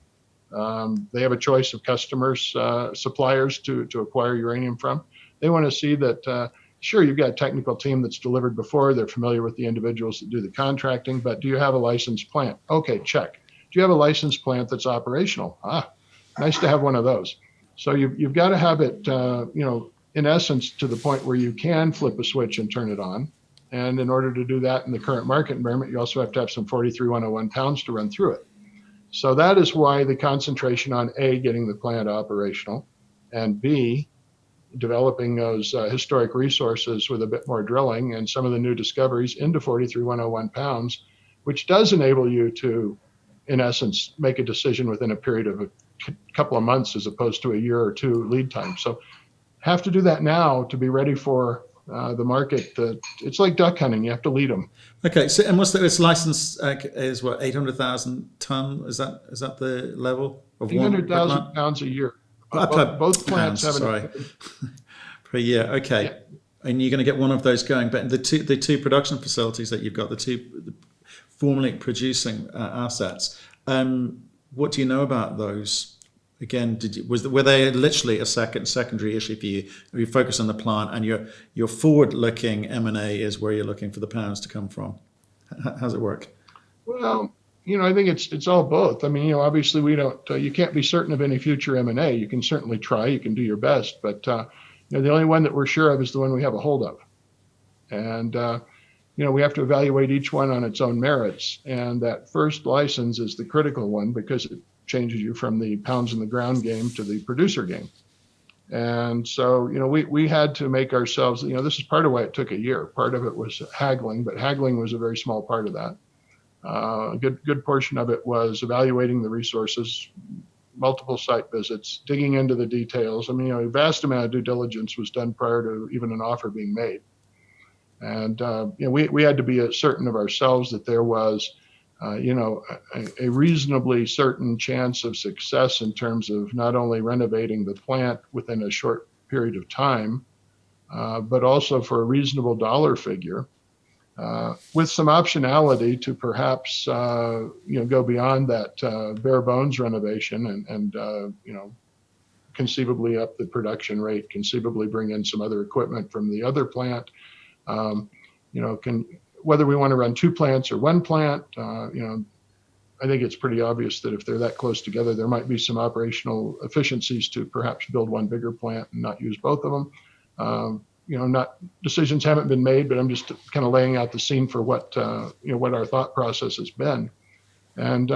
Speaker 2: They have a choice of customers, suppliers to acquire uranium from. They want to see that, sure, you've got a technical team that's delivered before. They're familiar with the individuals that do the contracting, but do you have a licensed plant? Okay, check. Do you have a licensed plant that's operational? Nice to have one of those. So you've got to have it, in essence, to the point where you can flip a switch and turn it on. And in order to do that in the current market environment, you also have to have some 43101 pounds to run through it. So that is why the concentration on A, getting the plant operational, and B, developing those historic resources with a bit more drilling and some of the new discoveries into 43101 pounds, which does enable you to, in essence, make a decision within a period of a couple of months as opposed to a year or two lead time. So have to do that now to be ready for the market. It's like duck hunting. You have to lead them.
Speaker 1: Okay. So, and what's its license is what, 800,000 ton? Is that the level of
Speaker 2: 800,000 pounds a year. Both plants have
Speaker 1: per year. Okay. Yeah. And you're going to get one of those going. But the two production facilities that you've got, the formerly producing assets. What do you know about those? Again, were they literally a secondary issue for you? Or you focus on the plant, and your forward-looking M&A is where you're looking for the pounds to come from? How's it work?
Speaker 2: Well, I think it's all both. I mean, obviously we don't. You can't be certain of any future M&A. You can certainly try. You can do your best, but the only one that we're sure of is the one we have a hold of, and. We have to evaluate each one on its own merits. And that first license is the critical one because it changes you from the pounds in the ground game to the producer game. And so, we had to make ourselves, this is part of why it took a year. Part of it was haggling, but haggling was a very small part of that. A good portion of it was evaluating the resources, multiple site visits, digging into the details. I mean, a vast amount of due diligence was done prior to even an offer being made. And we had to be certain of ourselves that there was, a reasonably certain chance of success in terms of not only renovating the plant within a short period of time, but also for a reasonable dollar figure, with some optionality to perhaps, go beyond that bare bones renovation and conceivably up the production rate, conceivably bring in some other equipment from the other plant. Whether we want to run two plants or one plant, I think it's pretty obvious that if they're that close together, there might be some operational efficiencies to perhaps build one bigger plant and not use both of them. Decisions haven't been made, but I'm just kind of laying out the scene for what our thought process has been, and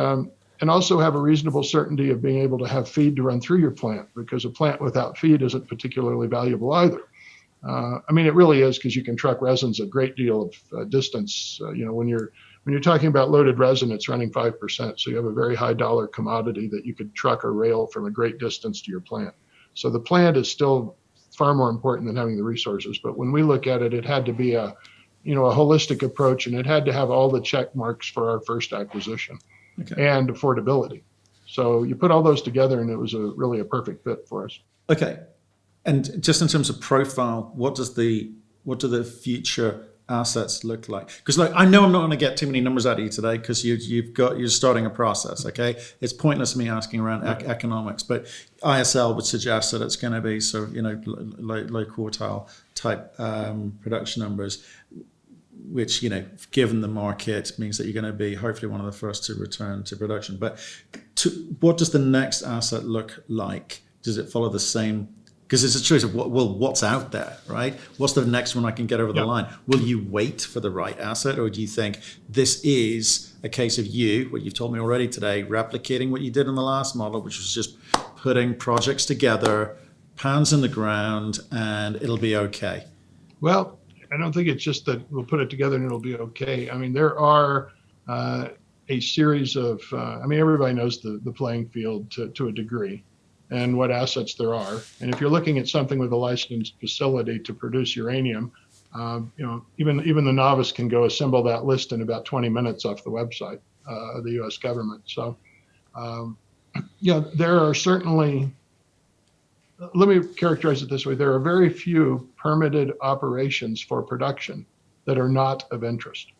Speaker 2: also have a reasonable certainty of being able to have feed to run through your plant, because a plant without feed isn't particularly valuable either. It really is, because you can truck resins a great deal of distance. When you're talking about loaded resin, it's running 5%. So you have a very high dollar commodity that you could truck or rail from a great distance to your plant. So the plant is still far more important than having the resources. But when we look at it, it had to be a holistic approach, and it had to have all the check marks for our first acquisition. Okay. And affordability. So you put all those together, and it was really a perfect fit for us.
Speaker 1: Okay. And just in terms of profile, what do the future assets look like? Because I know I'm not going to get too many numbers out of you today, because you're starting a process. Okay, it's pointless me asking around economics, but ISL would suggest that it's going to be sort of low quartile type production numbers, which given the market means that you're going to be hopefully one of the first to return to production. But what does the next asset look like? Does it follow the same? Because it's a choice of what's out there, right? What's the next one I can get over the line? Will you wait for the right asset, or do you think this is a case of what you've told me already today, replicating what you did in the last model, which was just putting projects together, pounds in the ground, and it'll be okay?
Speaker 2: Well, I don't think it's just that we'll put it together and it'll be okay. I mean, there are a series of, everybody knows the playing field to a degree and what assets there are. And if you're looking at something with a licensed facility to produce uranium, even the novice can go assemble that list in about 20 minutes off the website of the U.S. government. So, there are certainly, let me characterize it this way, there are very few permitted operations for production that are not of interest.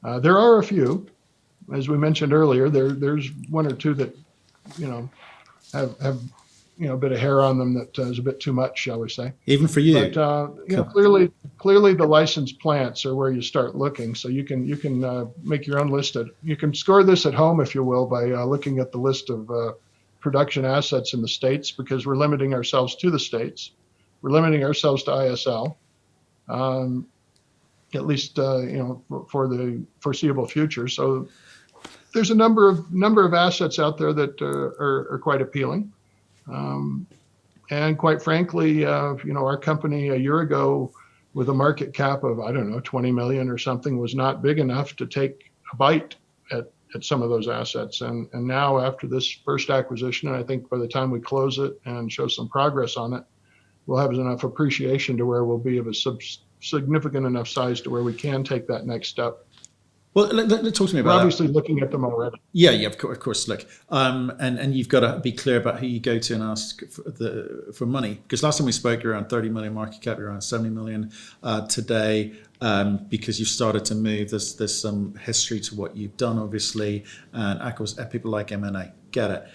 Speaker 2: There are a few, as we mentioned earlier, there's one or two that, have a bit of hair on them that is a bit too much, shall we say.
Speaker 1: Even for you.
Speaker 2: But, clearly the licensed plants are where you start looking. So you can make your own list. You can score this at home, if you will, by looking at the list of production assets in the States, because we're limiting ourselves to the States. We're limiting ourselves to ISL. At least for the foreseeable future. So there's a number of assets out there that are quite appealing, and quite frankly, our company a year ago with a market cap of 20 million or something was not big enough to take a bite at some of those assets. And now after this first acquisition, and I think by the time we close it and show some progress on it, we'll have enough appreciation to where we'll be of a significant enough size to where we can take that next step.
Speaker 1: Well, talk to me about
Speaker 2: We're obviously looking at them already.
Speaker 1: Yeah, of course. Look, and you've got to be clear about who you go to and ask for money. Because last time we spoke, you're around 30 million market cap, you're around 70 million today. Because you've started to move. There's some history to what you've done, obviously, and of course, people like M&A get it.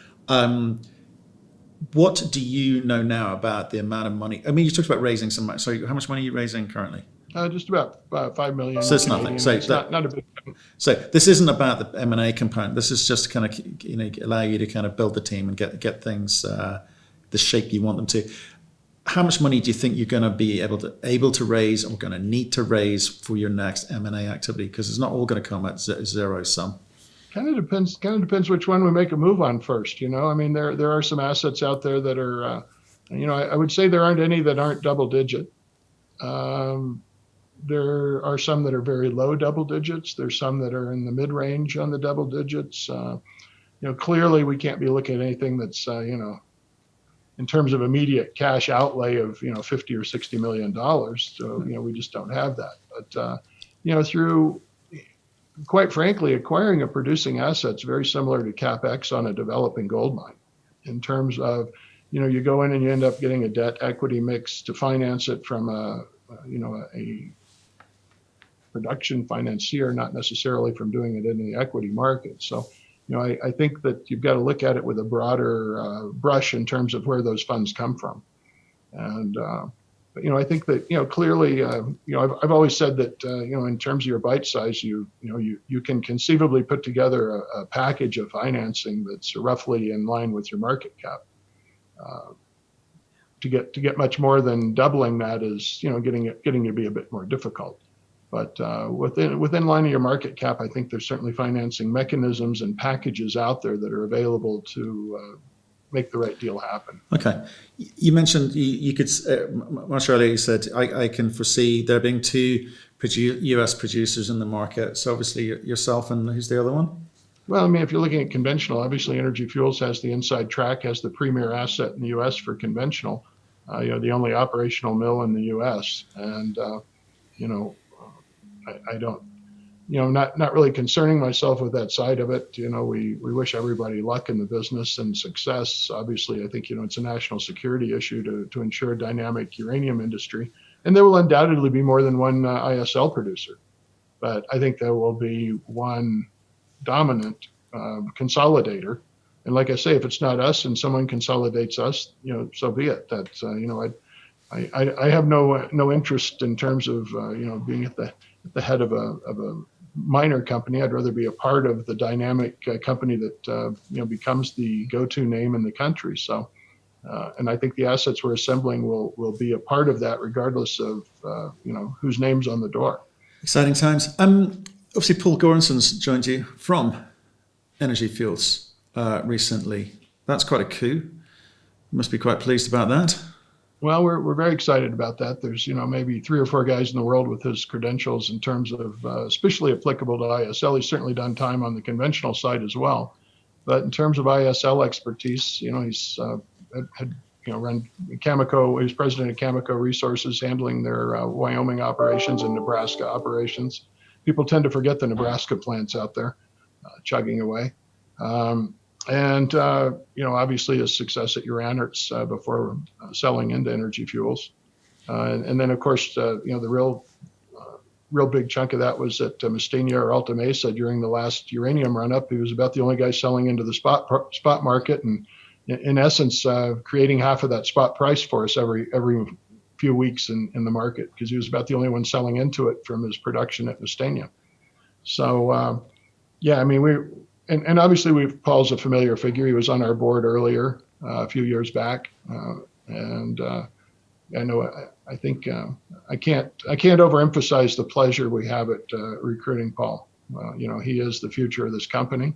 Speaker 1: What do you know now about the amount of money? I mean, you talked about raising some money. So how much money are you raising currently?
Speaker 2: Just about 5 million.
Speaker 1: So it's nothing. So
Speaker 2: it's not a big thing.
Speaker 1: So this isn't about the M&A component. This is just kind of allow you to kind of build the team and get things the shape you want them to. How much money do you think you're going to be able to raise, or going to need to raise for your next M&A activity? Because it's not all going to come at zero sum.
Speaker 2: Kind of depends which one we make a move on first. There are some assets out there that are, I would say there aren't any that aren't double digit. There are some that are very low double digits. There's some that are in the mid range on the double digits. Clearly we can't be looking at anything that's, in terms of immediate cash outlay of, $50 or $60 million. So, we just don't have that. But, through, quite frankly, acquiring a producing asset's very similar to CapEx on a developing gold mine in terms of, you go in and you end up getting a debt equity mix to finance it from a production financier, not necessarily from doing it in the equity market. So, I think that you've got to look at it with a broader brush in terms of where those funds come from. And, but, I think that, clearly, I've always said that, in terms of your bite size, you can conceivably put together a package of financing that's roughly in line with your market cap. To get much more than doubling that is, getting to be a bit more difficult. But within line of your market cap, I think there's certainly financing mechanisms and packages out there that are available to make the right deal happen.
Speaker 1: Okay. You mentioned you could, much earlier you said, I can foresee there being two US producers in the market. So obviously yourself, and who's the other one?
Speaker 2: Well, if you're looking at conventional, obviously Energy Fuels has the inside track, has the premier asset in the U.S. for conventional, the only operational mill in the U.S. And, I don't, not really concerning myself with that side of it. We wish everybody luck in the business and success. Obviously, I think, it's a national security issue to ensure a dynamic uranium industry. And there will undoubtedly be more than one ISL producer. But I think there will be one dominant consolidator. And like I say, if it's not us and someone consolidates us, so be it. That's, I have no interest in terms of, being at the head of a minor company. I'd rather be a part of the dynamic company that, becomes the go-to name in the country. So, and I think the assets we're assembling will be a part of that regardless of, whose name's on the door. Exciting times.
Speaker 1: Obviously, Paul Goranson's joined you from Energy Fuels recently. That's quite a coup. You must be quite pleased about that.
Speaker 2: Well, we're very excited about that. There's, maybe 3 or 4 guys in the world with his credentials in terms of especially applicable to ISL. He's certainly done time on the conventional side as well. But in terms of ISL expertise, he's had run Cameco. He was president of Cameco Resources, handling their Wyoming operations and Nebraska operations. People tend to forget the Nebraska plants out there chugging away. And obviously his success at Uranium before selling into Energy Fuels. And then, of course, the real big chunk of that was at Mustania or Alta Mesa during the last uranium run-up. He was about the only guy selling into the spot market, and in essence, creating half of that spot price for us every few weeks in the market, because he was about the only one selling into it from his production at Mustania. So, yeah, I mean, and obviously Paul's a familiar figure. He was on our board earlier, a few years back, and I know. I think I can't overemphasize the pleasure we have at recruiting Paul. He is the future of this company.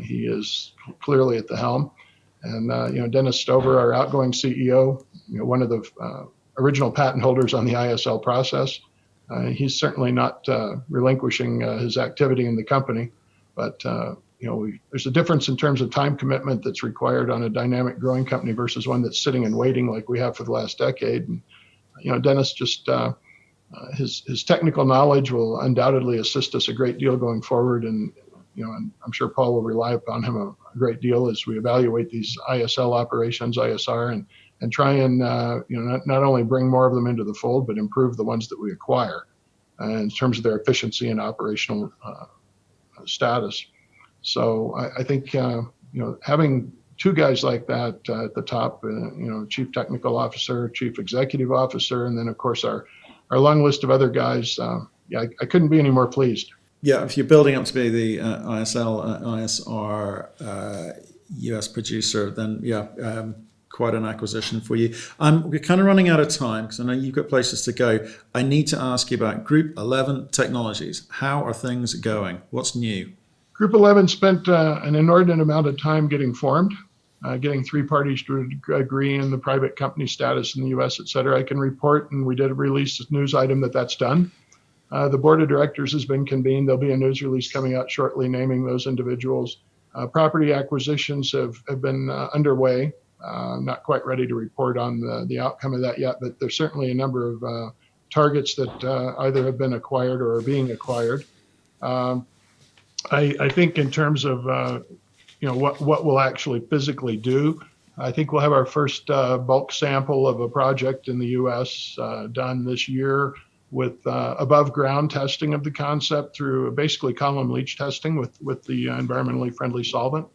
Speaker 2: He is clearly at the helm, and Dennis Stover, our outgoing CEO, one of the original patent holders on the ISL process. He's certainly not relinquishing his activity in the company, but there's a difference in terms of time commitment that's required on a dynamic growing company versus one that's sitting and waiting like we have for the last decade. And, Dennis just his technical knowledge will undoubtedly assist us a great deal going forward, and and I'm sure Paul will rely upon him a great deal as we evaluate these ISL operations, ISR, and try and not only bring more of them into the fold, but improve the ones that we acquire in terms of their efficiency and operational status. So I think having 2 guys like that at the top, chief technical officer, chief executive officer, and then of course our long list of other guys. I couldn't be any more pleased.
Speaker 1: Yeah, if you're building up to be the ISL, ISR US producer, then quite an acquisition for you. We're kind of running out of time because I know you've got places to go. I need to ask you about Group 11 Technologies. How are things going? What's new?
Speaker 2: Group 11 spent an inordinate amount of time getting formed, getting 3 parties to agree on the private company status in the U.S., et cetera. I can report, and we did release a news item that's done. The board of directors has been convened. There'll be a news release coming out shortly naming those individuals. Property acquisitions have been underway. Not quite ready to report on the outcome of that yet, but there's certainly a number of targets that either have been acquired or are being acquired. I think in terms of what we'll actually physically do, I think we'll have our first bulk sample of a project in the U.S. Done this year with above ground testing of the concept through basically column leach testing with the environmentally friendly solvent.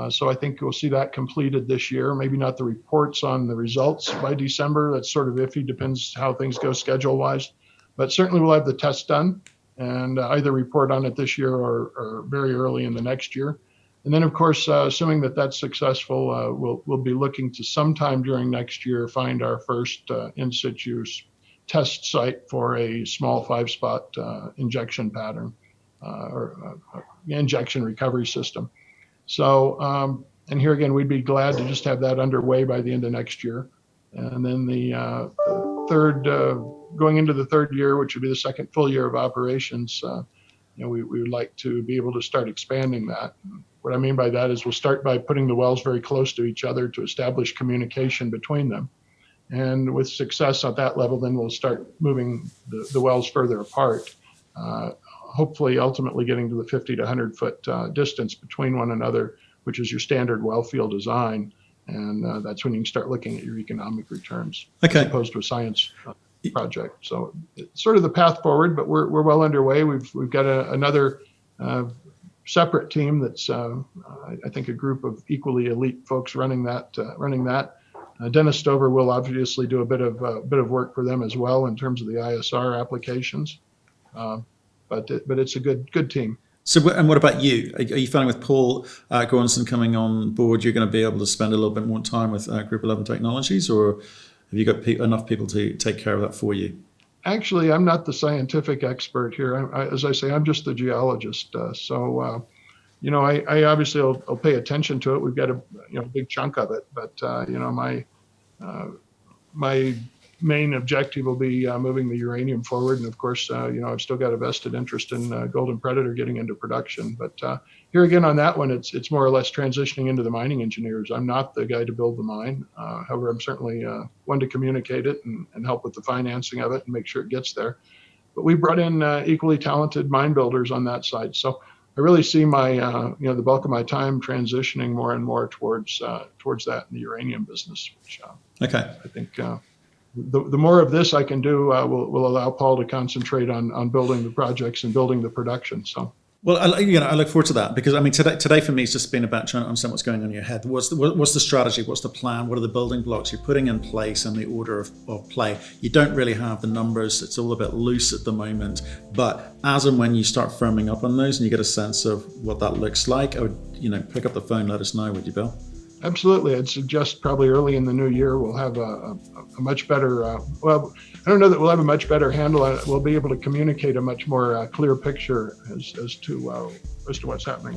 Speaker 2: So I think we'll see that completed this year. Maybe not the reports on the results by December. That's sort of iffy, depends how things go schedule-wise. But certainly we'll have the test done and either report on it this year or very early in the next year. And then, of course, assuming that that's successful, we'll be looking to sometime during next year find our first in situ test site for a small 5-spot injection pattern or injection recovery system. So, and here again, we'd be glad to just have that underway by the end of next year. And then the third, going into the third year, which would be the second full year of operations, we would like to be able to start expanding that. What I mean by that is we'll start by putting the wells very close to each other to establish communication between them. And with success at that level, then we'll start moving the wells further apart, hopefully ultimately getting to the 50 to 100 foot distance between one another, which is your standard well field design. And that's when you can start looking at your economic returns, as opposed to a science project. So it's sort of the path forward, but we're well underway. We've got another separate team that's I think a group of equally elite folks running that. Dennis Stover will obviously do a bit of work for them as well in terms of the ISR applications, but it's a good team.
Speaker 1: So, and what about you? Are you finding with Paul Goranson coming on board, you're going to be able to spend a little bit more time with Group 11 Technologies, or have you got enough people to take care of that for you?
Speaker 2: Actually, I'm not the scientific expert here. As I say, I'm just the geologist. So, I obviously will pay attention to it. We've got a big chunk of it, but my main objective will be moving the uranium forward. And of course, I've still got a vested interest in Golden Predator getting into production. But here again on that one, it's more or less transitioning into the mining engineers. I'm not the guy to build the mine. However, I'm certainly one to communicate it and help with the financing of it and make sure it gets there. But we brought in equally talented mine builders on that side. So I really see my, the bulk of my time transitioning more and more towards that in the uranium business, which
Speaker 1: okay.
Speaker 2: I think the more of this I can do will allow Paul to concentrate on building the projects and building the production. So.
Speaker 1: Well, I look forward to that because I mean today for me it's just been about trying to understand what's going on in your head. What's the strategy? What's the plan? What are the building blocks you're putting in place and the order of play? You don't really have the numbers. It's all a bit loose at the moment. But as and when you start firming up on those and you get a sense of what that looks like, I would pick up the phone, let us know, would you, Bill?
Speaker 2: Absolutely. I'd suggest probably early in the new year we'll have a much better, I don't know that we'll have a much better handle on it. We'll be able to communicate a much more clear picture as to what's happening.